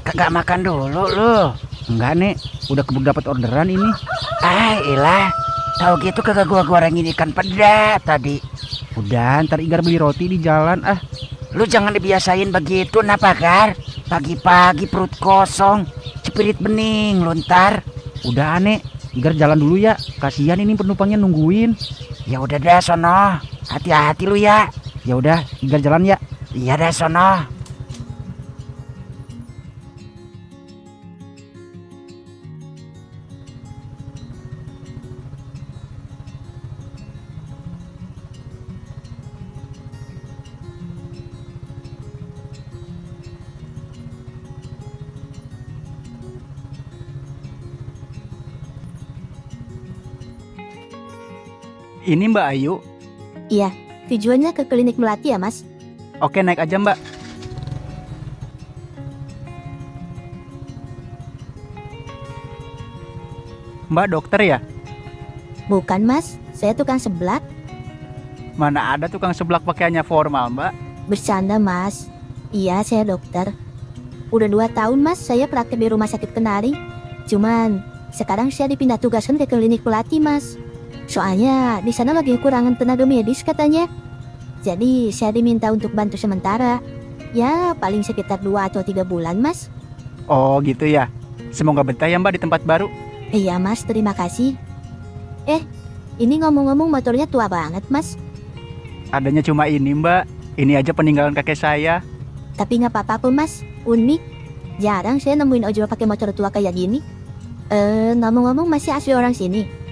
Kagak makan dulu lu? Enggak nek, udah keburu dapat orderan ini. Ah ilah, tahu gitu kagak gua gorengin ikan peda tadi. Udah, ntar Igar beli roti di jalan ah. Lu jangan dibiasain begitu napa Gar? Pagi-pagi perut kosong, cepirit bening lu ntar. Udah nek, Igar jalan dulu ya. Kasihan ini penumpangnya nungguin. Ya udah dah sono, hati-hati lu ya. Ya udah, Igar jalan ya. Iya dah sono. Ini Mbak Ayu. Iya, tujuannya ke klinik Melati ya, Mas? Oke, naik aja Mbak. Mbak dokter ya? Bukan, Mas. Saya tukang seblak. Mana ada tukang seblak pakaiannya formal Mbak? Bercanda, Mas. Iya, saya dokter. Udah 2 tahun, Mas, saya praktek di rumah sakit Kenari. Cuman, sekarang saya dipindah tugaskan ke klinik Melati, Mas. Soalnya, di sana lagi kekurangan tenaga medis katanya. Jadi, saya diminta untuk bantu sementara. Ya, paling sekitar 2 atau 3 bulan, Mas. Oh gitu ya. Semoga betah ya Mbak di tempat baru. Iya, Mas, terima kasih. Ini ngomong-ngomong motornya tua banget, Mas. Adanya cuma ini Mbak. Ini aja peninggalan kakek saya. Tapi nggak apa-apa, Mas. Unik. Jarang saya nemuin ojol pakai motor tua kayak gini. Ngomong-ngomong masih asli orang sini?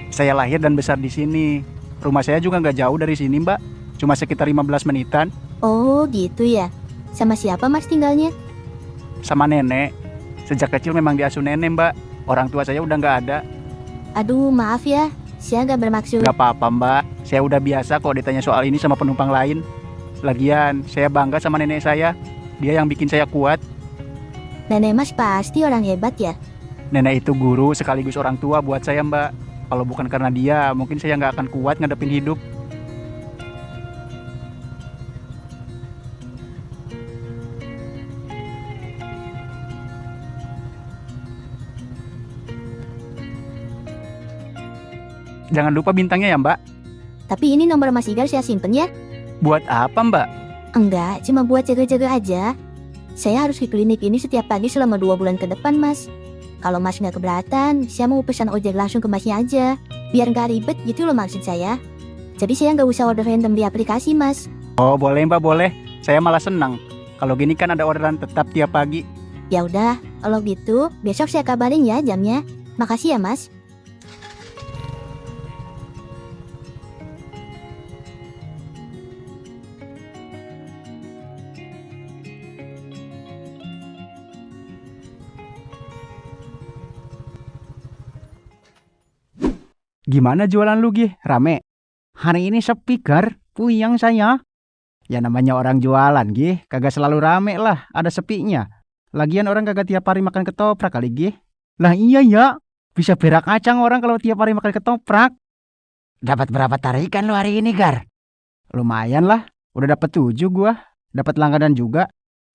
Saya lahir dan besar di sini. Rumah saya juga nggak jauh dari sini Mbak. Cuma sekitar 15 menitan. Oh, gitu ya. Sama siapa, Mas, tinggalnya? Sama nenek. Sejak kecil memang diasuh nenek Mbak. Orang tua saya udah nggak ada. Aduh, maaf ya. Saya nggak bermaksud. Nggak apa-apa Mbak. Saya udah biasa kok ditanya soal ini sama penumpang lain. Lagian, saya bangga sama nenek saya. Dia yang bikin saya kuat. Nenek Mas pasti orang hebat ya. Nenek itu guru sekaligus orang tua buat saya Mbak. Kalau bukan karena dia, mungkin saya nggak akan kuat ngadepin hidup. Jangan lupa bintangnya ya Mbak. Tapi ini nomor Mas Igar saya simpen ya. Buat apa Mbak? Enggak, cuma buat jaga-jaga aja. Saya harus ke klinik ini setiap pagi selama 2 bulan ke depan, Mas. Kalau Mas nggak keberatan, saya mau pesan ojek langsung ke Masnya aja. Biar nggak ribet gitu loh maksud saya. Jadi saya nggak usah order random di aplikasi, Mas. Oh boleh Mbak, boleh. Saya malah senang. Kalau gini kan ada orderan tetap tiap pagi. Ya udah, kalau gitu besok saya kabarin ya jamnya. Makasih ya, Mas. Gimana jualan lu Gih? Rame? Hari ini sepi Gar, puyeng saya. Ya namanya orang jualan Gih, kagak selalu rame lah, ada sepinya. Lagian orang kagak tiap hari makan ketoprak kali Gih. Lah iya ya, bisa berak kacang orang kalau tiap hari makan ketoprak. Dapat berapa tarikan lu hari ini Gar? Lumayan lah, udah dapat 7 gua. Dapat langganan juga.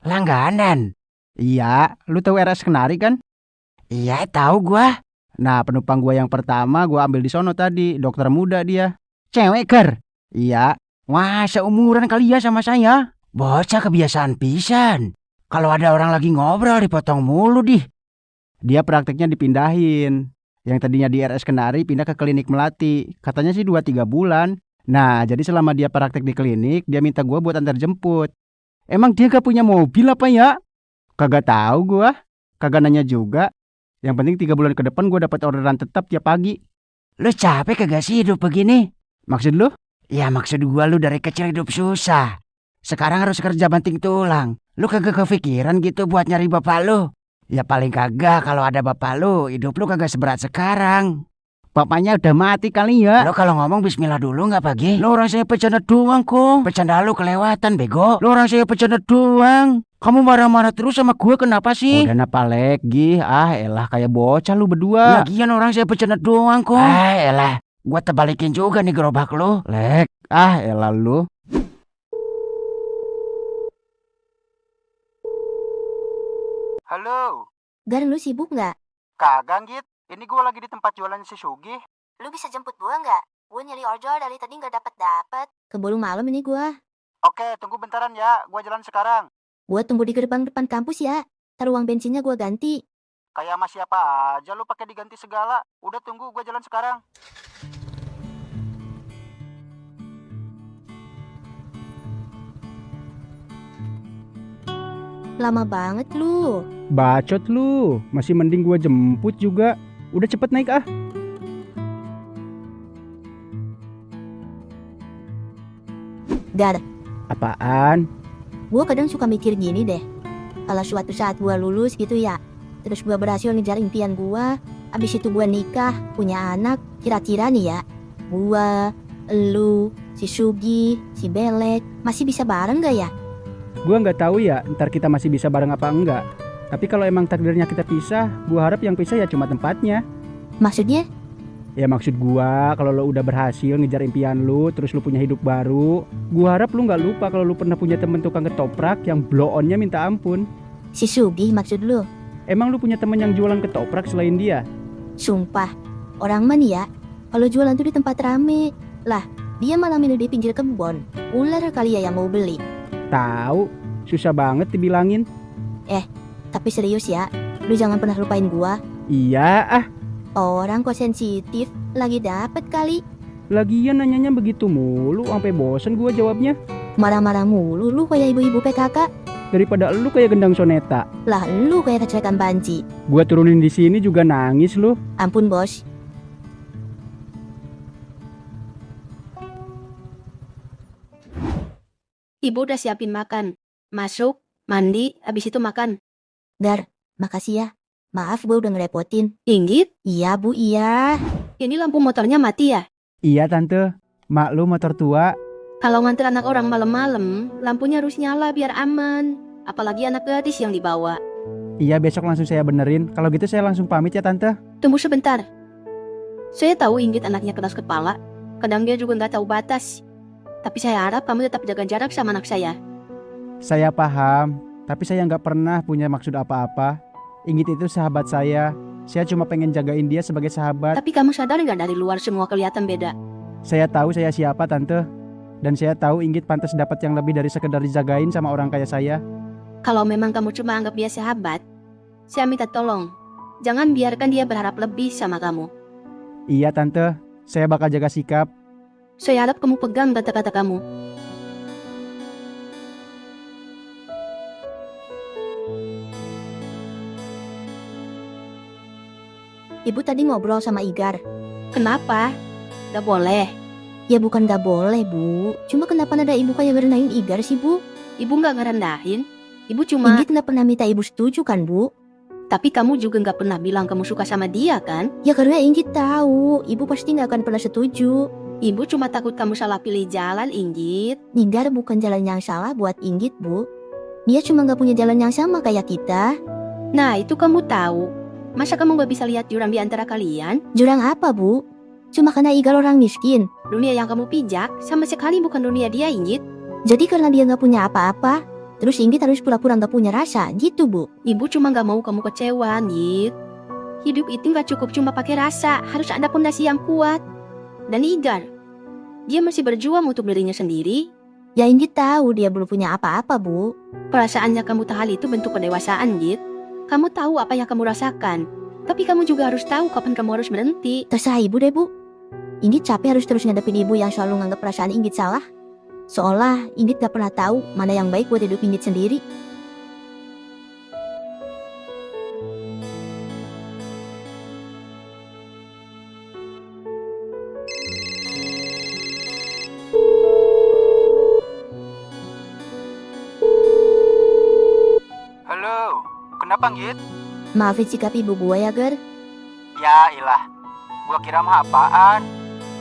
Langganan? Iya, lu tahu RS Kenari kan? Iya tahu gua. Nah penumpang gua yang pertama gua ambil di sono tadi, dokter muda dia. Cewek Gar? Iya. Wah seumuran kali ya sama saya. Bocah kebiasaan pisan. Kalau ada orang lagi ngobrol dipotong mulu dih. Dia prakteknya dipindahin. Yang tadinya di RS Kenari pindah ke klinik Melati. Katanya sih 2-3 bulan. Nah jadi selama dia praktek di klinik, dia minta gua buat antar jemput. Emang dia gak punya mobil apa ya? Kagak tahu gua. Kagak nanya juga. Yang penting 3 bulan ke depan gua dapat orderan tetap tiap pagi. Lu capek kagak sih hidup begini? Maksud lu? Ya maksud gua lu dari kecil hidup susah. Sekarang harus kerja banting tulang. Lu kagak kepikiran gitu buat nyari bapak lu? Ya paling kagak kalau ada bapak lu, hidup lu kagak seberat sekarang. bapaknya udah mati kali ya. Lo kalau ngomong bismillah dulu nggak pagi? Lo orang saya bercanda doang kok. Bercanda lu kelewatan bego. Lo orang saya bercanda doang. Kamu marah-marah terus sama gue kenapa sih? Udah napa lagi? Elah kayak bocah lu berdua. Lagian orang saya bercanda doang kok. Elah. Gua terbalikin juga nih gerobak lo. Lek, elah lu. Halo, Gar, lu sibuk nggak? kagak Git. Ini gue lagi di tempat jualan si Sugi. Lu bisa jemput gua nggak? Gua nyari ojol dari tadi nggak dapet. Keburu malam ini gua. Oke, tunggu bentaran ya. Gue jalan sekarang. Gua tunggu di gerbang depan kampus ya. Taruh uang bensinnya gua ganti. Kayak sama siapa aja lu pakai diganti segala. Udah tunggu, gue jalan sekarang. Lama banget lu. Bacot lu. Masih mending gua jemput juga. Udah cepet naik ah. Gar, Apaan? gua kadang suka mikir gini deh. Kalau suatu saat gua lulus gitu ya, terus gua berhasil ngejar impian gua, abis itu gua nikah, punya anak, kira-kira nih ya, gua, lu, si Sugi, si Belek, masih bisa bareng gak ya? Gua nggak tahu ya, ntar kita masih bisa bareng apa enggak. Tapi kalau emang takdirnya kita pisah, gua harap yang pisah ya cuma tempatnya. Maksudnya? Ya maksud gua, kalau lo udah berhasil ngejar impian lu, terus lu punya hidup baru, gua harap lu nggak lupa kalau lu pernah punya temen tukang ketoprak yang blow onnya minta ampun. Si Sugi maksud lu? Emang lu punya temen yang jualan ketoprak selain dia? Sumpah, orang mah nih ya, kalau jualan tuh di tempat rame. Lah, dia malah milih di pinggir kebun. Ular kali ya yang mau beli. Tahu, susah banget dibilangin. Tapi serius ya, lu jangan pernah lupain gua. Iya Orang kok sensitif, lagi dapet kali. lagian nanyanya begitu mulu, sampai bosen gua jawabnya. Marah-marah mulu lu kayak ibu-ibu PKK. Daripada lu kayak gendang soneta. Lah lu kayak kecelakaan banci. Gua turunin di sini juga nangis lu. Ampun bos. Ibu udah siapin makan. Masuk, mandi, habis itu makan. Gar, makasih ya. Maaf gue udah ngerepotin. Inggit, Iya bu, iya. ini lampu motornya mati ya? Iya tante, mak lu motor tua. Kalau nganter anak orang malam-malam, lampunya harus nyala biar aman. Apalagi anak gadis yang dibawa. Iya besok langsung saya benerin. Kalau gitu saya langsung pamit ya tante. Tunggu sebentar. Saya tahu Inggit anaknya keras kepala. Kadang dia juga nggak tahu batas. Tapi saya harap kamu tetap jaga jarak sama anak saya. Saya paham, tapi saya nggak pernah punya maksud apa-apa. Inggit itu sahabat saya. Saya cuma pengen jagain dia sebagai sahabat. Tapi kamu sadar nggak dari luar semua kelihatan beda? Saya tahu saya siapa tante. Dan saya tahu Inggit pantas dapat yang lebih dari sekedar dijagain sama orang kayak saya. Kalau memang kamu cuma anggap dia sahabat, saya minta tolong. Jangan biarkan dia berharap lebih sama kamu. Iya tante, saya bakal jaga sikap. Saya harap kamu pegang kata-kata kamu. Ibu tadi ngobrol sama Igar. Kenapa? Gak boleh. Ya bukan gak boleh bu. Cuma kenapa nada ibu kayak ngerendahin Igar sih bu? Ibu gak ngerendahin. Ibu cuma... Inggit gak pernah minta ibu setuju kan bu? Tapi kamu juga gak pernah bilang kamu suka sama dia kan? Ya karena Inggit tahu. Ibu pasti gak akan pernah setuju. Ibu cuma takut kamu salah pilih jalan, Inggit. Igar bukan jalan yang salah buat Inggit bu. Dia cuma gak punya jalan yang sama kayak kita. Nah, itu kamu tahu. Masa kamu gak bisa lihat jurang di antara kalian? Jurang apa bu? Cuma karena Igar orang miskin. Dunia yang kamu pijak sama sekali bukan dunia dia, Inggit. Jadi karena dia gak punya apa-apa, terus Inggit harus pura-pura gak punya rasa, gitu bu. Ibu cuma gak mau kamu kecewa, Inggit. Hidup itu gak cukup cuma pakai rasa, harus ada pondasi yang kuat. Dan Igar, dia masih berjuang untuk dirinya sendiri. Ya Inggit tahu dia belum punya apa-apa bu. Perasaannya kamu tahan itu bentuk kedewasaan, Inggit. Kamu tahu apa yang kamu rasakan. Tapi kamu juga harus tahu kapan kamu harus berhenti. Terserah ibu deh bu. Inggit capek harus terus ngadepin ibu yang selalu nganggap perasaan Inggit salah. Seolah Inggit gak pernah tahu mana yang baik buat hidup Inggit sendiri. Halo, kenapa Git? Maafin sikap ibu gua ya Ger. Ya ilah, Gua kira mah apaan.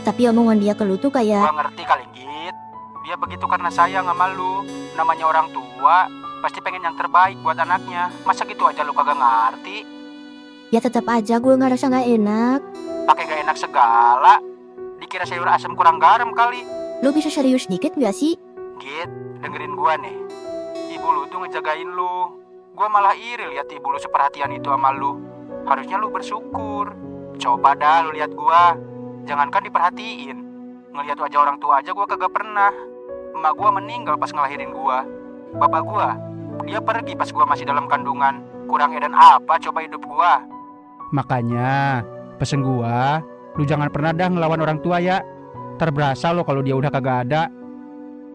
Tapi omongan dia ke lu tuh kayak, Gua ngerti kali, Git. Dia begitu karena sayang sama lu. Namanya orang tua, pasti pengen yang terbaik buat anaknya. Masa gitu aja lu kagak ngerti? ya tetap aja gue ngerasa gak enak. Pakai gak enak segala. Dikira sayur asam kurang garam kali. Lu bisa serius dikit gak sih? Git, dengerin gua nih. Ibu lu tuh ngejagain lu. Gua malah iri lihat ibu lu seperhatian itu sama lu. Harusnya lu bersyukur. Coba dah lu lihat gua. Jangankan diperhatiin. Ngelihat wajah orang tua aja gua kagak pernah. Emak gua meninggal pas ngelahirin gua. Bapak gua, dia pergi pas gua masih dalam kandungan. Kurang edan apa coba hidup gua? Makanya, pesen gua, lu jangan pernah dah ngelawan orang tua ya. Terberasa lo kalau dia udah kagak ada.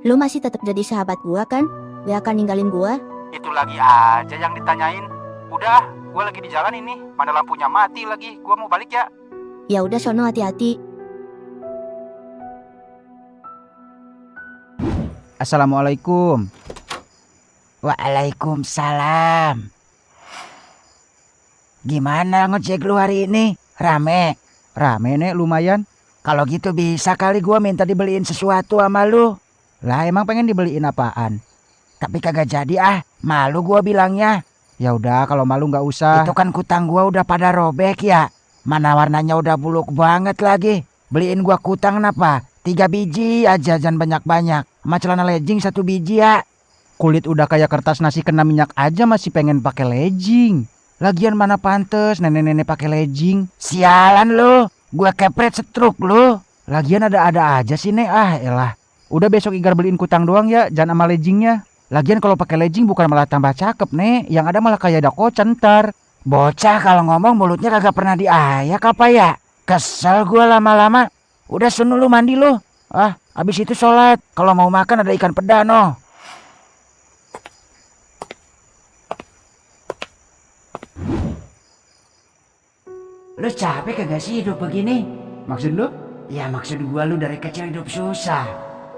Lu masih tetap jadi sahabat gue kan? Gak akan ninggalin gue? Itu lagi aja yang ditanyain. Udah, gua lagi di jalan ini. Mana lampunya mati lagi. Gua mau balik ya. Ya udah sono hati-hati. Assalamualaikum. Waalaikumsalam. Gimana ngojek lu hari ini? Rame? Rame nek lumayan. Kalau gitu bisa kali gua minta dibeliin sesuatu sama lu. Lah emang pengen dibeliin apaan? Tapi kagak jadi ah, malu gua bilangnya. Ya udah kalau malu nggak usah. Itu kan kutang gua udah pada robek ya. Mana warnanya udah buluk banget lagi. Beliin gua kutang napa? 3 biji aja, jangan banyak-banyak. Sama celana legging 1 biji ya. Kulit udah kayak kertas nasi kena minyak aja masih pengen pakai legging. Lagian mana pantes nenek-nenek pakai legging. Sialan lu, gua kepret setruk lu. Lagian ada-ada aja sih nek. Ah elah. Udah besok Igar beliin kutang doang ya, jangan sama leggingnya. Lagian kalau pakai legging bukan malah tambah cakep nek, yang ada malah kayak dakocan ntar. Bocah kalau ngomong mulutnya kagak pernah diayak apa ya? Kesel gua lama-lama. Udah sono lu mandi lu. Ah, habis itu sholat. Kalau mau makan ada ikan peda no. Lu capek kagak sih hidup begini? Maksud lu? Ya maksud gua lu dari kecil hidup susah.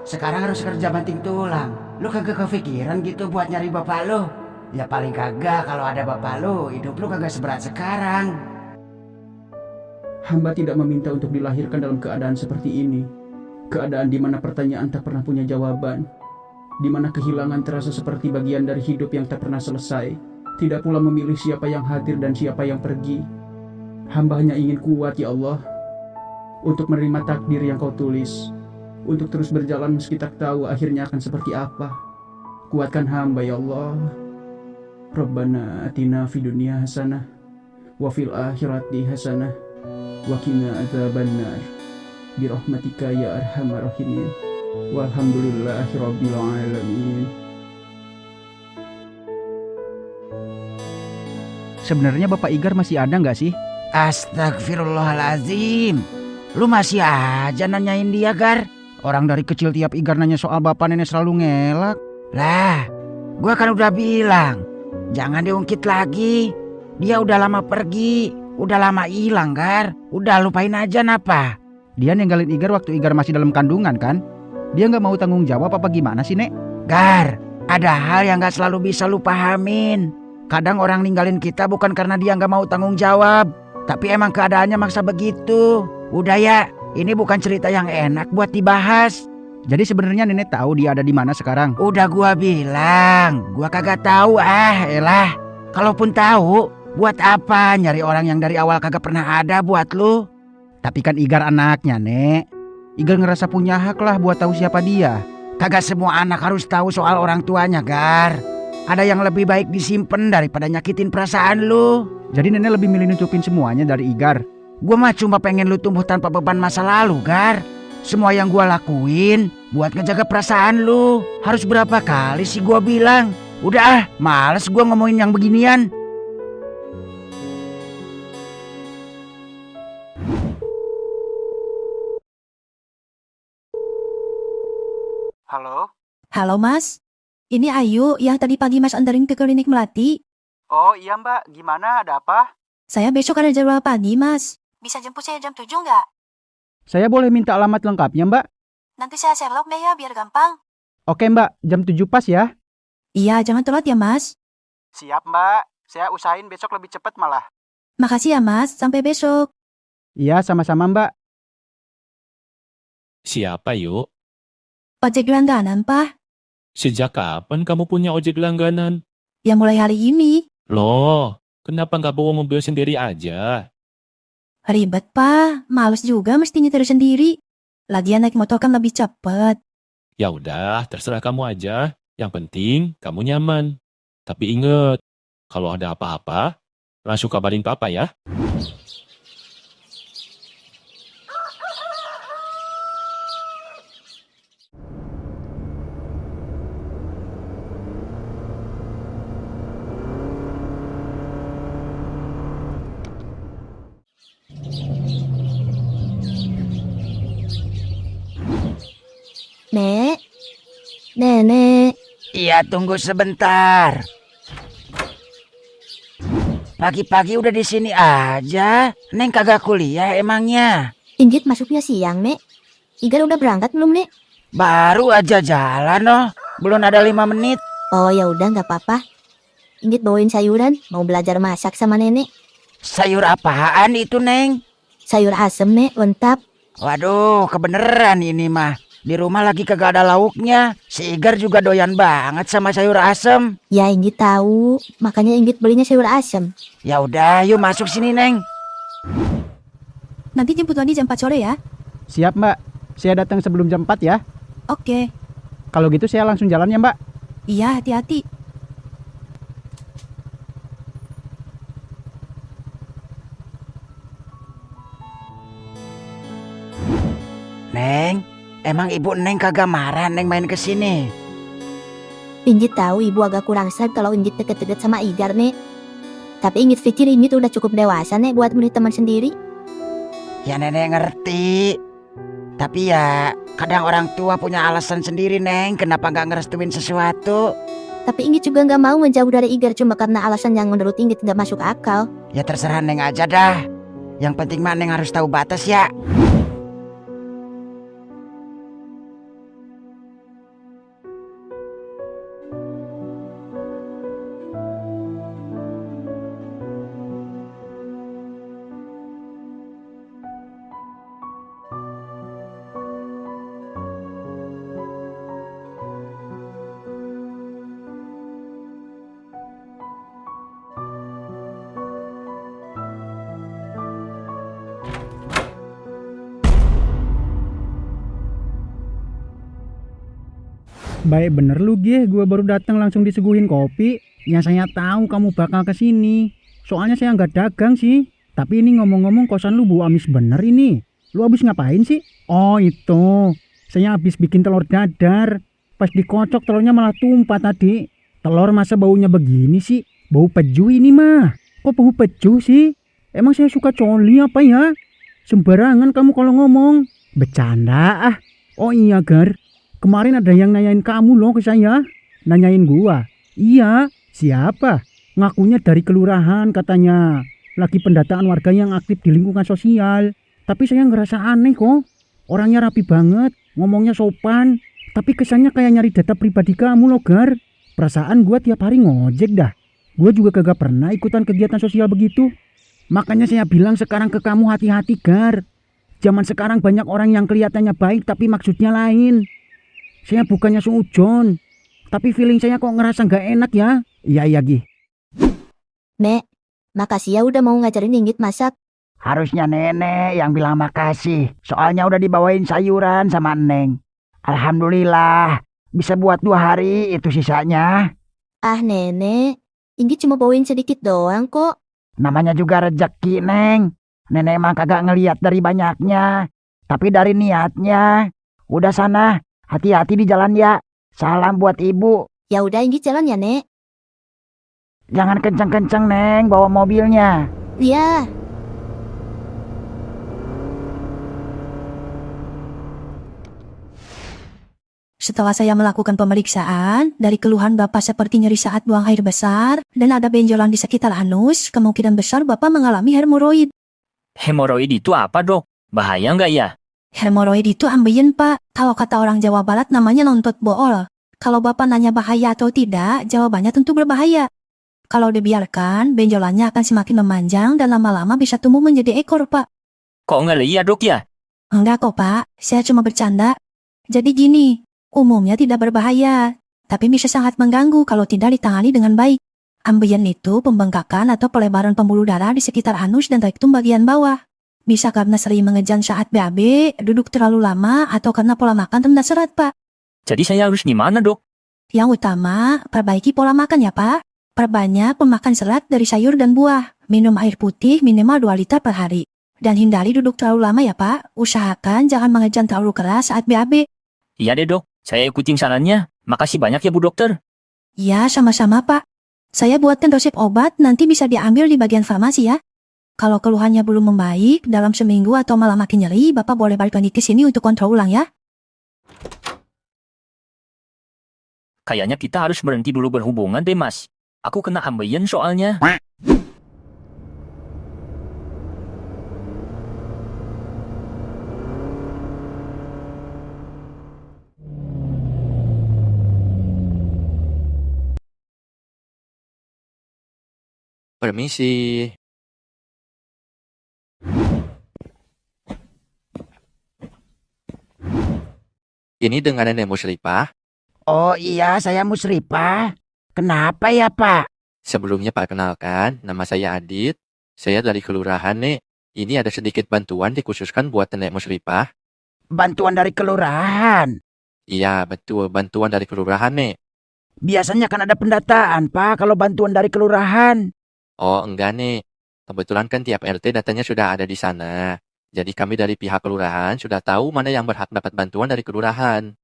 Sekarang harus kerja banting tulang. Lu kagak kepikiran gitu buat nyari bapak lu? Ya paling kagak kalau ada bapak lu, hidup lu kagak seberat sekarang. Hamba tidak meminta untuk dilahirkan dalam keadaan seperti ini. Keadaan di mana pertanyaan tak pernah punya jawaban. Di mana kehilangan terasa seperti bagian dari hidup yang tak pernah selesai. Tidak pula memilih siapa yang hadir dan siapa yang pergi. Hamba hanya ingin kuat ya Allah. Untuk menerima takdir yang kau tulis. Untuk terus berjalan meski tak tahu akhirnya akan seperti apa. Kuatkan hamba ya Allah. Rabbana atina fid dunya hasanah. Wa fil akhirati hasanah. Wa qina adzabannar. Birahmatika ya arhamar rahimin. Walhamdulillahi rabbil alamin. Sebenarnya Bapak Igar masih ada nggak sih? Astagfirullahalazim. Lu masih aja nanyain dia, Gar. Orang dari kecil tiap Igar nanya soal bapak nenek selalu ngelak. Lah, gua kan udah bilang, jangan diungkit lagi. Dia udah lama pergi, udah lama hilang, Gar. Udah lupain aja napa. Dia ninggalin Igar waktu Igar masih dalam kandungan kan? Dia nggak mau tanggung jawab apa gimana sih Nek? Gar, ada hal yang gak selalu bisa lu pahamin. Kadang orang ninggalin kita bukan karena dia gak mau tanggung jawab, tapi emang keadaannya maksa begitu. Udah ya, ini bukan cerita yang enak buat dibahas. Jadi sebenarnya nenek tahu dia ada di mana sekarang? Udah gua bilang, gua kagak tahu elah. Kalaupun tahu, buat apa nyari orang yang dari awal kagak pernah ada buat lu? Tapi kan Igar anaknya Nek. Igar ngerasa punya hak lah buat tahu siapa dia. Kagak semua anak harus tahu soal orang tuanya, Gar. Ada yang lebih baik disimpan daripada nyakitin perasaan lu. Jadi nenek lebih milih nutupin semuanya dari Igar. Gua mah cuma pengen lu tumbuh tanpa beban masa lalu, Gar. Semua yang gua lakuin buat ngejaga perasaan lu. Harus berapa kali sih gua bilang? Udah males gua ngomongin yang beginian. Halo? Halo Mas, ini Ayu yang tadi pagi Mas anterin ke klinik Melati. Oh iya Mbak, gimana? Ada apa? Saya besok ada jadwal pagi Mas. Bisa jemput saya jam 7 nggak? Saya boleh minta alamat lengkapnya Mbak? Nanti saya share log deh ya biar gampang. Oke Mbak, jam 7 pas ya. Iya, jangan telat ya Mas. Siap Mbak, saya usahain besok lebih cepat malah. Makasih ya Mas, sampai besok. Iya, sama-sama Mbak. Siapa yuk? Ojek langganan, Pak. Sejak kapan kamu punya ojek langganan? Ya mulai hari ini. Loh, kenapa nggak bawa mobil sendiri aja? Ribet, Pak. Males juga mesti nyetir sendiri. Lagian naik motor kan lebih cepet. Ya udah, terserah kamu aja. Yang penting kamu nyaman. Tapi inget, kalau ada apa-apa, langsung kabarin papa ya. Nek, Nenek, Iya, tunggu sebentar. Pagi-pagi udah di sini aja. Neng kagak kuliah emangnya? Inggit masuknya siang, Nek. Igar udah berangkat belum, Nek? Baru aja jalan loh. Belum ada 5 menit. Oh ya udah nggak apa-apa. Inggit bawain sayuran, mau belajar masak sama nenek. Sayur apaan itu, Neng? Sayur asem, Nek, lengkap. Waduh, kebeneran ini mah. Di rumah lagi kagak ada lauknya. Si Igar juga doyan banget sama sayur asem. Ya Inggit tahu, makanya Inggit belinya sayur asem. Ya udah, yuk masuk sini, Neng. Nanti jemput lagi jam 4 sore ya. Siap Mbak, saya datang sebelum jam 4 ya. Oke. Kalau gitu saya langsung jalan ya Mbak. Iya, hati-hati. Neng, emang ibu Neng kagak marah Neng main ke sini? Inggit tahu ibu agak kurang sad kalau Inggit deket-deket sama Igar, Nek. Tapi Inggit pikir Inggit udah cukup dewasa, Nek, buat milih teman sendiri. Ya nenek ngerti. Tapi ya kadang orang tua punya alasan sendiri, Neng. Kenapa nggak ngerestuin sesuatu? Tapi Inggit juga nggak mau menjauh dari Igar cuma karena alasan yang menurut Inggit nggak masuk akal. Ya terserah Neng aja dah. Yang penting mah Neng harus tahu batas ya. Baik bener lu Gih, gue baru datang langsung disuguhin kopi. Yang saya tahu kamu bakal kesini. Soalnya saya nggak dagang sih. Tapi ini ngomong-ngomong kosan lu bau amis bener ini. Lu habis ngapain sih? Oh itu, saya habis bikin telur dadar. Pas dikocok telurnya malah tumpah tadi. Telur masa baunya begini sih? Bau peju ini mah. Kok bau peju sih? Emang saya suka coli apa ya? Sembarangan kamu kalau ngomong. Bercanda ah. Oh iya Gar. Kemarin ada yang nanyain kamu loh ke saya. Nanyain gua. Iya, siapa? Ngakunya dari kelurahan katanya. Lagi pendataan warga yang aktif di lingkungan sosial. Tapi saya ngerasa aneh kok. Orangnya rapi banget, ngomongnya sopan. Tapi kesannya kayak nyari data pribadi kamu loh Gar. Perasaan gua tiap hari ngojek dah. Gua juga kagak pernah ikutan kegiatan sosial begitu. Makanya saya bilang sekarang ke kamu hati-hati Gar. Zaman sekarang banyak orang yang kelihatannya baik tapi maksudnya lain. Saya bukannya suujon, tapi feeling saya kok ngerasa nggak enak ya. Iya Gi. Nek, makasih ya udah mau ngajarin Inggit masak. Harusnya nenek yang bilang makasih. Soalnya udah dibawain sayuran sama Neng. Alhamdulillah, bisa buat 2 hari itu sisanya. Ah nenek, Inggit cuma bawain sedikit doang kok. Namanya juga rezeki, Neng. Nenek emang kagak ngeliat dari banyaknya, tapi dari niatnya. Udah sana, hati-hati di jalan ya. Salam buat ibu. Ya udah Inggit jalan ya, Nek. Jangan kenceng-kenceng, Neng, bawa mobilnya. Iya. Setelah saya melakukan pemeriksaan, dari keluhan Bapak seperti nyeri saat buang air besar, dan ada benjolan di sekitar anus, kemungkinan besar Bapak mengalami hemoroid. Hemoroid itu apa dok? Bahaya nggak ya? Hemoroid itu ambeien Pak. Kalau kata orang Jawa Barat namanya nontot bool. Kalau Bapak nanya bahaya atau tidak, jawabannya tentu berbahaya. Kalau dibiarkan, benjolannya akan semakin memanjang dan lama-lama bisa tumbuh menjadi ekor Pak. Kok ngeri ya dok ya? Enggak kok Pak, saya cuma bercanda. Jadi gini, umumnya tidak berbahaya, tapi bisa sangat mengganggu kalau tidak ditangani dengan baik. Ambeien itu pembengkakan atau pelebaran pembuluh darah di sekitar anus dan rektum bagian bawah. Bisa karena sering mengejan saat BAB, duduk terlalu lama, atau karena pola makan rendah serat, Pak. Jadi saya harus gimana dok? Yang utama, perbaiki pola makan ya, Pak. Perbanyak pemakan serat dari sayur dan buah. Minum air putih minimal 2 liter per hari. Dan hindari duduk terlalu lama ya, Pak. Usahakan jangan mengejan terlalu keras saat BAB. Iya deh dok, saya ikutin sarannya. Makasih banyak ya Bu Dokter. Ya, sama-sama, Pak. Saya buatkan resep obat, nanti bisa diambil di bagian farmasi ya. Kalau keluhannya belum membaik, dalam seminggu atau malah makin nyeri, Bapak boleh balik lagi ke sini untuk kontrol ulang ya. Kayaknya kita harus berhenti dulu berhubungan deh mas. Aku kena ambeien soalnya. Permisi. Ini dengan Nenek Musripah. Oh iya, saya Musripah. Kenapa ya, Pak? Sebelumnya perkenalkan, nama saya Adit. Saya dari kelurahan, Nek. Ini ada sedikit bantuan dikhususkan buat Nenek Musripah. Bantuan dari kelurahan. Iya, betul. Bantuan dari kelurahan, Nek. Biasanya kan ada pendataan, Pak, kalau bantuan dari kelurahan. Oh, enggak, Nek. Kebetulan kan tiap RT datanya sudah ada di sana. Jadi kami dari pihak kelurahan sudah tahu mana yang berhak dapat bantuan dari kelurahan.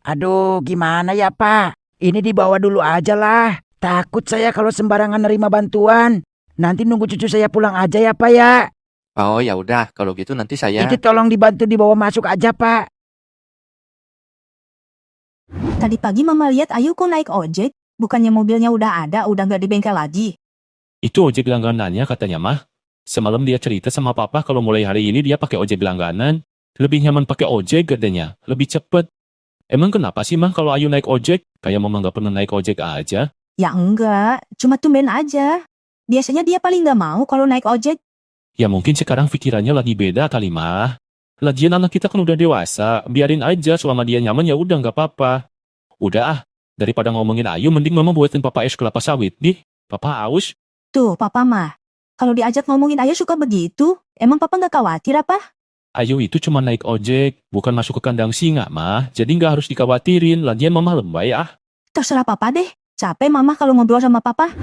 Aduh, gimana ya, Pak? Ini dibawa dulu aja lah. Takut saya kalau sembarangan nerima bantuan. Nanti nunggu cucu saya pulang aja ya, Pak ya. Oh, ya udah. Kalau gitu nanti saya... Itu tolong dibantu dibawa masuk aja, Pak. Tadi pagi Mama lihat Ayu kok naik ojek. Bukannya mobilnya udah ada, udah nggak di bengkel lagi. Itu ojek langganannya katanya mah. Semalam dia cerita sama papa kalau mulai hari ini dia pakai ojek langganan. Lebih nyaman pakai ojek katanya. Lebih cepet. Emang kenapa sih mah kalau Ayu naik ojek? Kayak mama nggak pernah naik ojek aja. Ya enggak, cuma tumben aja. Biasanya dia paling nggak mau kalau naik ojek. Ya mungkin sekarang pikirannya lagi beda kali mah. Lagian anak kita kan udah dewasa. Biarin aja selama dia nyaman ya udah nggak apa-apa. Udah ah. Daripada ngomongin Ayu mending mama buatin papa es kelapa sawit. Dih, papa haus. Tuh, Papa mah. Kalau diajak ngomongin Ayu suka begitu. Emang Papa nggak khawatir apa? Ayu itu cuma naik ojek, bukan masuk ke kandang singa mah. Jadi nggak harus dikhawatirin. Lagian mama lebay ah. Terserah Papa deh. Capek Mama kalau ngobrol sama Papa.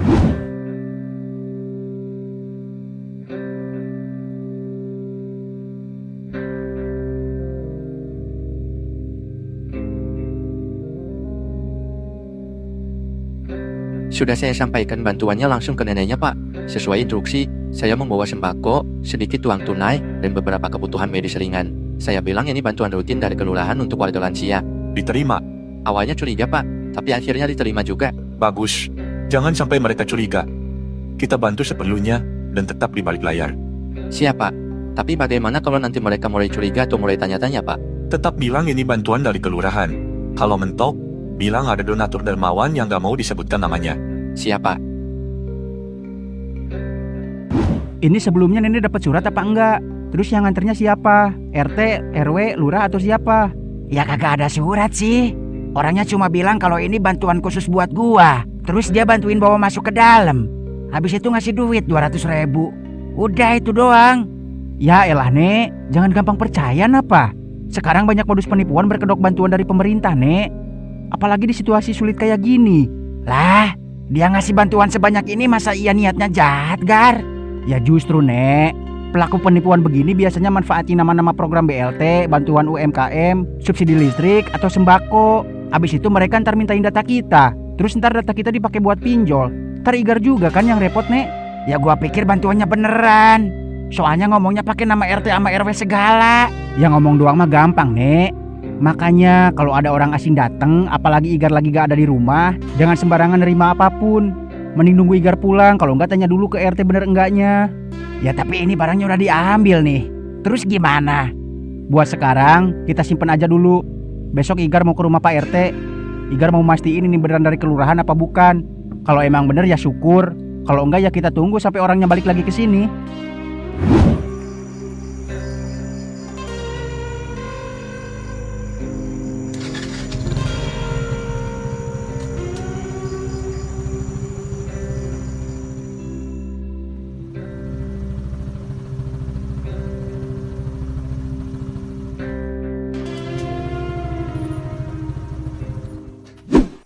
Sudah saya sampaikan bantuannya langsung ke neneknya, Pak. Sesuai instruksi, saya membawa sembako, sedikit uang tunai, dan beberapa kebutuhan medis ringan. Saya bilang ini bantuan rutin dari kelurahan untuk warga lansia. Diterima. Awalnya curiga, Pak, tapi akhirnya diterima juga. Bagus. Jangan sampai mereka curiga. Kita bantu seperlunya dan tetap di balik layar. Siap, Pak. Tapi bagaimana kalau nanti mereka mulai curiga atau mulai tanya-tanya, Pak? Tetap bilang ini bantuan dari kelurahan. Kalau mentok, bilang ada donatur dermawan yang gak mau disebutkan namanya. Siap, Pak. Ini sebelumnya nenek dapat surat apa enggak? Terus yang nganternya siapa? RT, RW, lurah atau siapa? Ya kagak ada surat sih. Orangnya cuma bilang kalau ini bantuan khusus buat gua. Terus dia bantuin bawa masuk ke dalam. Habis itu ngasih duit 200.000. Udah itu doang. Ya elah Nek, jangan gampang percaya napa. Sekarang banyak modus penipuan berkedok bantuan dari pemerintah Nek. Apalagi di situasi sulit kayak gini. Lah, dia ngasih bantuan sebanyak ini masa iya niatnya jahat, Gar? Ya justru Nek, pelaku penipuan begini biasanya manfaatin nama-nama program BLT, bantuan UMKM, subsidi listrik, atau sembako. Abis itu mereka ntar mintain data kita. Terus ntar data kita dipakai buat pinjol. Ntar Igar juga kan yang repot Nek. Ya gua pikir bantuannya beneran. Soalnya ngomongnya pakai nama RT sama RW segala. Ya ngomong doang mah gampang Nek. Makanya kalau ada orang asing dateng, apalagi Igar lagi gak ada di rumah, jangan sembarangan nerima apapun. Mending nunggu Igar pulang, kalau enggak tanya dulu ke RT bener enggaknya. Ya tapi ini barangnya udah diambil nih. Terus gimana? Buat sekarang, kita simpen aja dulu. Besok Igar mau ke rumah Pak RT. Igar mau mastiin ini beneran dari kelurahan apa bukan. Kalau emang bener ya syukur. Kalau enggak ya kita tunggu sampai orangnya balik lagi ke sini.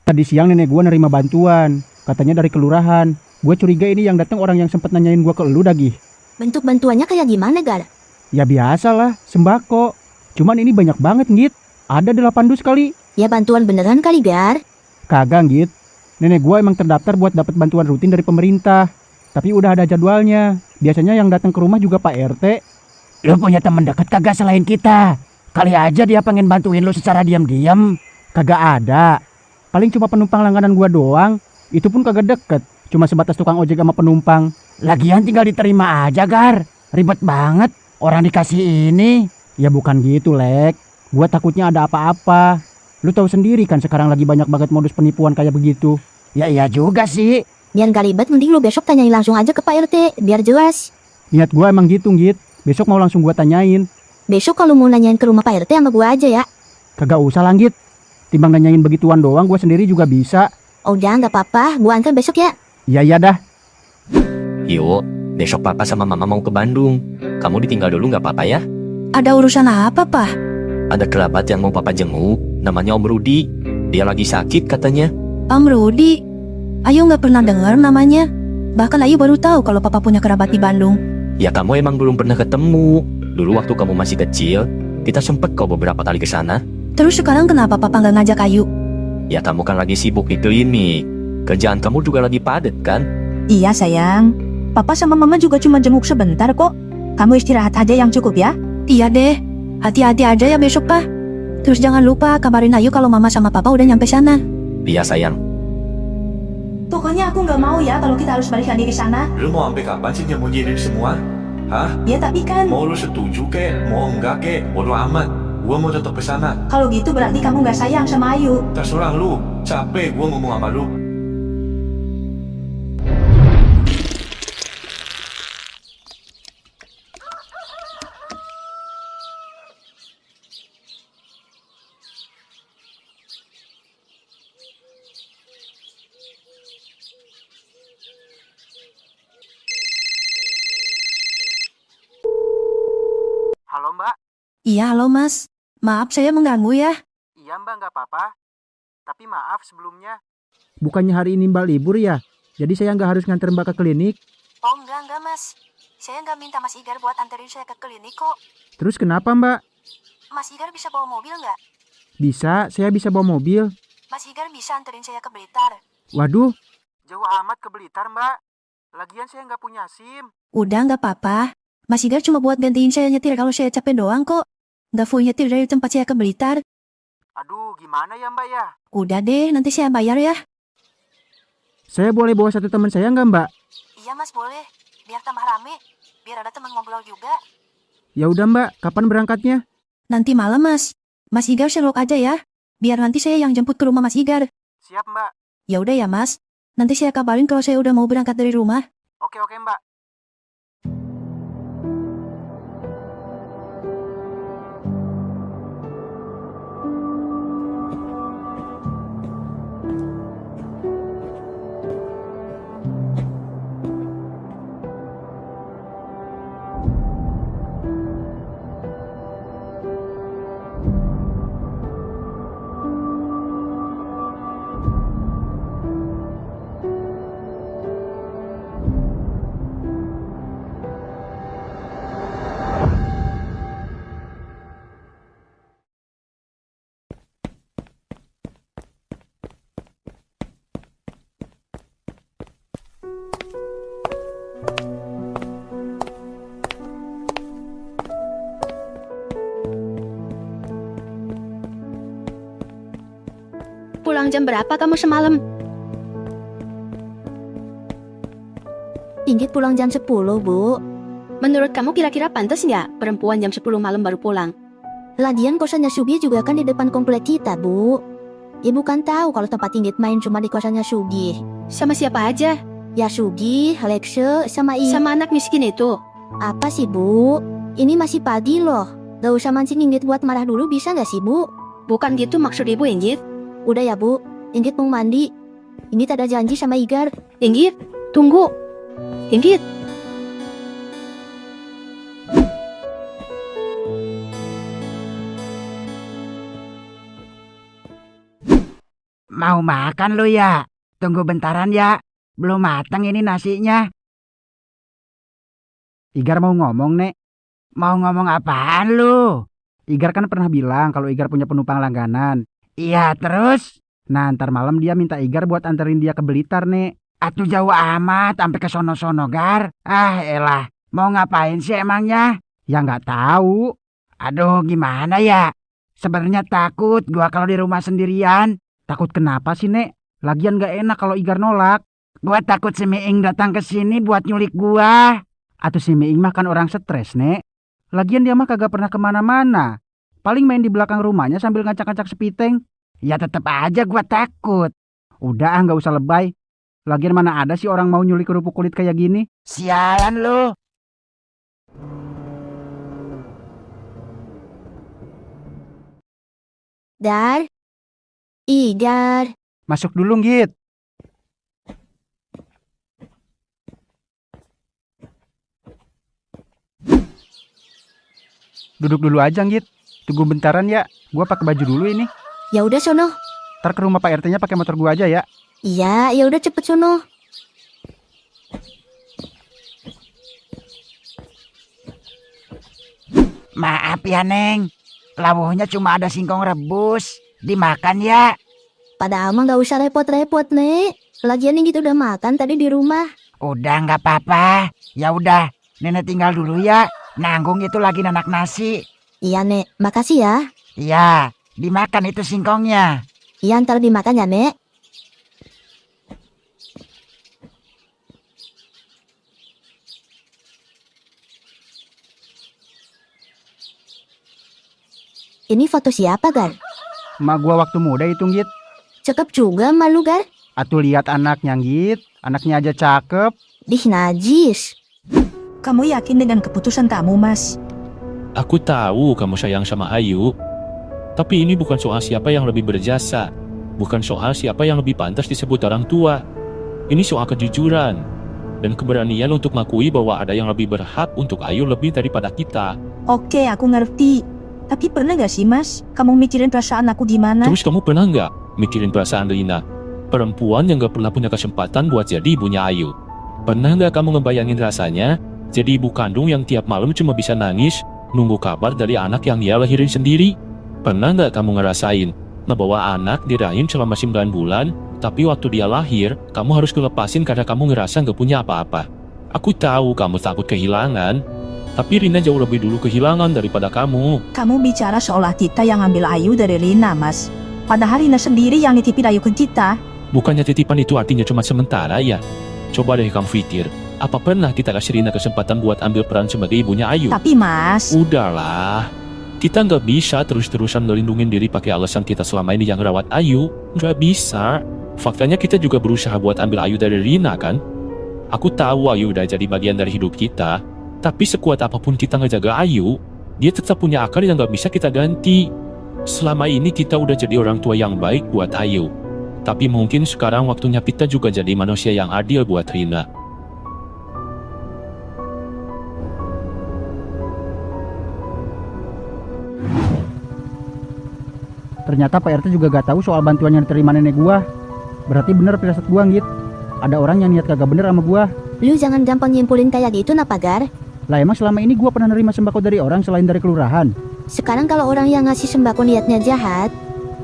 Tadi siang nenek gua nerima bantuan, katanya dari kelurahan. Gue curiga ini yang datang orang yang sempat nanyain gua ke elu Dagi. Bentuk bantuannya kayak gimana, Gar? Ya biasalah, sembako. Cuman ini banyak banget, Git. Ada 8 dus kali. Ya bantuan beneran kali, Gar. Kagak, Git. Nenek gua emang terdaftar buat dapat bantuan rutin dari pemerintah. Tapi udah ada jadwalnya. Biasanya yang datang ke rumah juga Pak RT. Lu punya teman dekat kagak selain kita? Kali aja dia pengen bantuin lu secara diam-diam. Kagak ada. Paling cuma penumpang langganan gua doang. Itu pun kagak deket. Cuma sebatas tukang ojek sama penumpang. Lagian tinggal diterima aja, Gar. Ribet banget. Orang dikasih ini. Ya bukan gitu, Lek. Gua takutnya ada apa-apa. Lu tahu sendiri kan sekarang lagi banyak banget modus penipuan kayak begitu. Ya iya juga sih. Biar gak ribet, mending lu besok tanyain langsung aja ke Pak RT, biar jelas. Niat gua emang gitu, Git. Besok mau langsung gua tanyain. Besok kalau mau nanyain ke rumah Pak RT sama gua aja ya. Kagak usah lah, Git. Timbang nanyain begituan doang, gua sendiri juga bisa. Udah, gak apa-apa. Gua antar besok ya. Iya dah. Yuk, besok papa sama mama mau ke Bandung. Kamu ditinggal dulu nggak apa-apa ya? Ada urusan apa, Pak? Ada kerabat yang mau papa jenguk, namanya Om Rudi. Dia lagi sakit katanya. Om Rudi. Ayu nggak pernah dengar namanya. Bahkan Ayu baru tahu kalau papa punya kerabat di Bandung. Ya kamu emang belum pernah ketemu. Dulu waktu kamu masih kecil, kita sempet kok beberapa kali ke sana. Terus sekarang kenapa papa nggak ngajak Ayu? Ya kamu kan lagi sibuk di klinik. Kerjaan kamu juga lagi padat kan? Iya sayang. Papa sama mama juga cuma jenguk sebentar kok. Kamu istirahat aja yang cukup ya. Iya deh. Hati-hati aja ya besok, Pak. Terus jangan lupa kabarin Ayu kalau mama sama papa udah nyampe sana. Iya sayang. Pokoknya aku nggak mau ya kalau kita harus balik lagi ke sana. Lu mau sampai kapan sih nyembunyiin ini semua? Hah? Ya tapi kan, Mau lu setuju kek, mau enggak kek, bodo amat. Gua mau tetap ke sana. kalau gitu berarti kamu nggak sayang sama Ayu. Terserah lu, capek gua ngomong sama lu. Halo Mbak. Iya, halo Mas. Maaf saya mengganggu ya. Iya Mbak, nggak apa-apa. Tapi maaf sebelumnya. Bukannya hari ini Mbak libur ya? Jadi saya nggak harus nganter Mbak ke klinik. Oh enggak Mas. Saya nggak minta Mas Igar buat anterin saya ke klinik kok. Terus kenapa Mbak? Mas Igar bisa bawa mobil nggak? Bisa, saya bisa bawa mobil. Mas Igar bisa anterin saya ke Blitar. Waduh, Jauh amat ke Blitar Mbak. Lagian saya nggak punya SIM. Udah nggak apa-apa. Mas Igar cuma buat gantiin saya nyetir kalau saya capek doang kok. Nggak full nyetir dari tempat saya ke Blitar. Aduh, gimana ya Mbak ya? Udah deh, nanti saya bayar ya. saya boleh bawa satu teman saya nggak Mbak? Iya Mas, boleh. Biar tambah rame. Biar ada teman ngobrol juga. Ya udah Mbak, kapan berangkatnya? Nanti malam Mas. Mas Igar selok aja ya. Biar nanti saya yang jemput ke rumah Mas Igar. Siap Mbak. Ya udah ya Mas. Nanti saya kabarin kalau saya udah mau berangkat dari rumah. Oke Mbak. Pulang jam berapa kamu semalam? Inggit pulang jam 10, Bu. Menurut kamu kira-kira pantas nggak perempuan jam 10 malam baru pulang? Lagian kosannya Sugi juga kan di depan komplek kita, Bu. Ibu kan tahu kalau tempat Inggit main cuma di kosannya Sugi. Sama siapa aja? Ya Sugi, Alexe, sama Sama anak miskin itu. Apa sih, Bu? Ini masih pagi loh. Gak usah mancing Inggit buat marah dulu bisa gak sih, Bu? Bukan gitu maksud ibu, Inggit. Udah ya, Bu. Inggit mau mandi. Inggit ada janji sama Igar. Inggit, tunggu. Inggit. Mau makan lu ya? Tunggu bentaran ya. Belum matang ini nasinya. Igar mau ngomong, Nek. Mau ngomong apaan lu? Igar kan pernah bilang kalau Igar punya penumpang langganan. Iya terus? Nah, ntar malam dia minta Igar buat anterin dia ke Blitar, Nek. Atuh jauh amat sampai ke sono-sono, Gar. Ah elah, mau ngapain sih emangnya? Ya nggak tahu. Aduh gimana ya? Sebenarnya takut gua kalau di rumah sendirian. Takut kenapa sih, Nek? Lagian nggak enak kalau Igar nolak. Gua takut si Miing datang ke sini buat nyulik gua. Atau si Miing mah kan orang stres, Nek. Lagian dia mah kagak pernah kemana-mana. Paling main di belakang rumahnya sambil ngacak-ngacak sepiteng. Ya tetep aja gua takut. Udah, nggak usah lebay. Lagian mana ada sih orang mau nyulik kerupuk kulit kayak gini? Sialan lu. Dar. Igar. Masuk dulu, Git. Duduk dulu aja, Git. Tunggu bentaran ya. Gua pakai baju dulu ini. Ya udah sono. Ntar ke rumah Pak RT-nya pakai motor gua aja ya. Iya, ya udah cepet sono. Maaf ya Neng. Lawuhnya cuma ada singkong rebus. Dimakan ya. Padahal mah gak usah repot-repot, Nek. Lagian gitu udah makan tadi di rumah. Udah nggak apa-apa. Ya udah, Nenek tinggal dulu ya. Nanggung itu lagi nanak nasi. Iya, Nek. Makasih ya. Iya, dimakan itu singkongnya. Iya, ntar dimakan ya, Nek. Ini foto siapa, Gar? Mak gua waktu muda itu, Git. Cakep juga malu, Gar. Atuh lihat anaknya, Git. Anaknya aja cakep. Dih, najis. Kamu yakin dengan keputusan kamu, Mas? Aku tahu kamu sayang sama Ayu. Tapi ini bukan soal siapa yang lebih berjasa. Bukan soal siapa yang lebih pantas disebut orang tua. Ini soal kejujuran. Dan keberanian untuk mengakui bahwa ada yang lebih berhak untuk Ayu lebih daripada kita. Oke, aku ngerti. Tapi pernah gak sih, Mas? Kamu mikirin perasaan aku gimana? Terus kamu pernah nggak mikirin perasaan Rina? Perempuan yang gak pernah punya kesempatan buat jadi ibunya Ayu. Pernah nggak kamu ngebayangin rasanya jadi ibu kandung yang tiap malam cuma bisa nangis, nunggu kabar dari anak yang dia lahirin sendiri? Pernah nggak kamu ngerasain ngebawa anak di rahim selama 9 bulan, tapi waktu dia lahir, kamu harus dilepasin karena kamu ngerasa nggak punya apa-apa? Aku tahu kamu takut kehilangan, tapi Rina jauh lebih dulu kehilangan daripada kamu. Kamu bicara seolah kita yang ambil Ayu dari Rina, Mas. Padahal Rina sendiri yang nitipin Ayu ke kita. Bukannya titipan itu artinya cuma sementara ya? Coba deh kamu pikir, apa pernah kita kasih Rina kesempatan buat ambil peran sebagai ibunya Ayu? Tapi, Mas... Udahlah, kita nggak bisa terus-terusan melindungi diri pakai alasan kita selama ini yang rawat Ayu. Nggak bisa. Faktanya kita juga berusaha buat ambil Ayu dari Rina kan? Aku tahu Ayu udah jadi bagian dari hidup kita, tapi sekuat apapun kita ngejaga Ayu, dia tetap punya akal yang nggak bisa kita ganti. Selama ini kita udah jadi orang tua yang baik buat Ayu. Tapi mungkin sekarang waktunya kita juga jadi manusia yang adil buat Rina. Ternyata Pak RT juga gak tahu soal bantuan yang diterima nenek gua. Berarti bener firasat gua, Git. Ada orang yang niat kagak bener sama gua. Lu jangan gampang nyimpulin kayak gitu, napa, Gar? Lah emang selama ini gua pernah nerima sembako dari orang selain dari kelurahan? Sekarang kalau orang yang ngasih sembako niatnya jahat,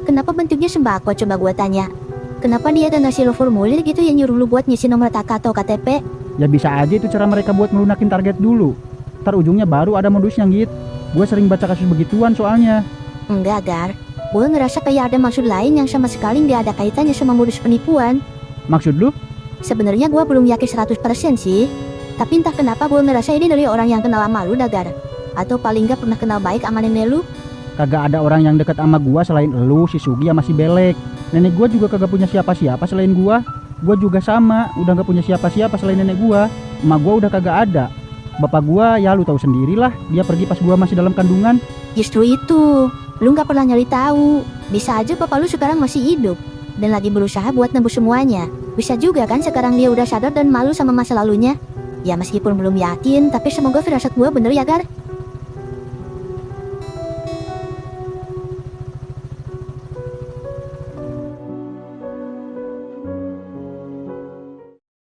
kenapa bentuknya sembako, coba gua tanya? Kenapa dia ada ngasih lo formulir gitu yang nyuruh lu buat ngisi nomor TK atau KTP? Ya bisa aja itu cara mereka buat melunakin target dulu. Ntar ujungnya baru ada modusnya, Git. Gua sering baca kasus begituan soalnya. Enggak, Gar. Gue ngerasa kayak ada maksud lain yang sama sekali nggak ada kaitannya sama modus penipuan. Maksud lu? Sebenarnya gue belum yakin 100% sih. Tapi entah kenapa gue ngerasa ini dari orang yang kenal sama lu, Gar. Atau paling nggak pernah kenal baik sama nenek lu. Kagak ada orang yang dekat sama gua selain elu, si Sugi sama si Belek. Nenek gua juga kagak punya siapa-siapa selain gua. Gua juga sama, udah gak punya siapa-siapa selain nenek gua. Emak gua udah kagak ada. Bapak gua ya lu tahu sendirilah, dia pergi pas gua masih dalam kandungan. Justru itu, lu nggak pernah nyari tahu. Bisa aja bapak lu sekarang masih hidup dan lagi berusaha buat nembus semuanya. Bisa juga kan sekarang dia udah sadar dan malu sama masa lalunya. Ya meskipun belum yakin, tapi semoga firasat gua bener ya, Gar.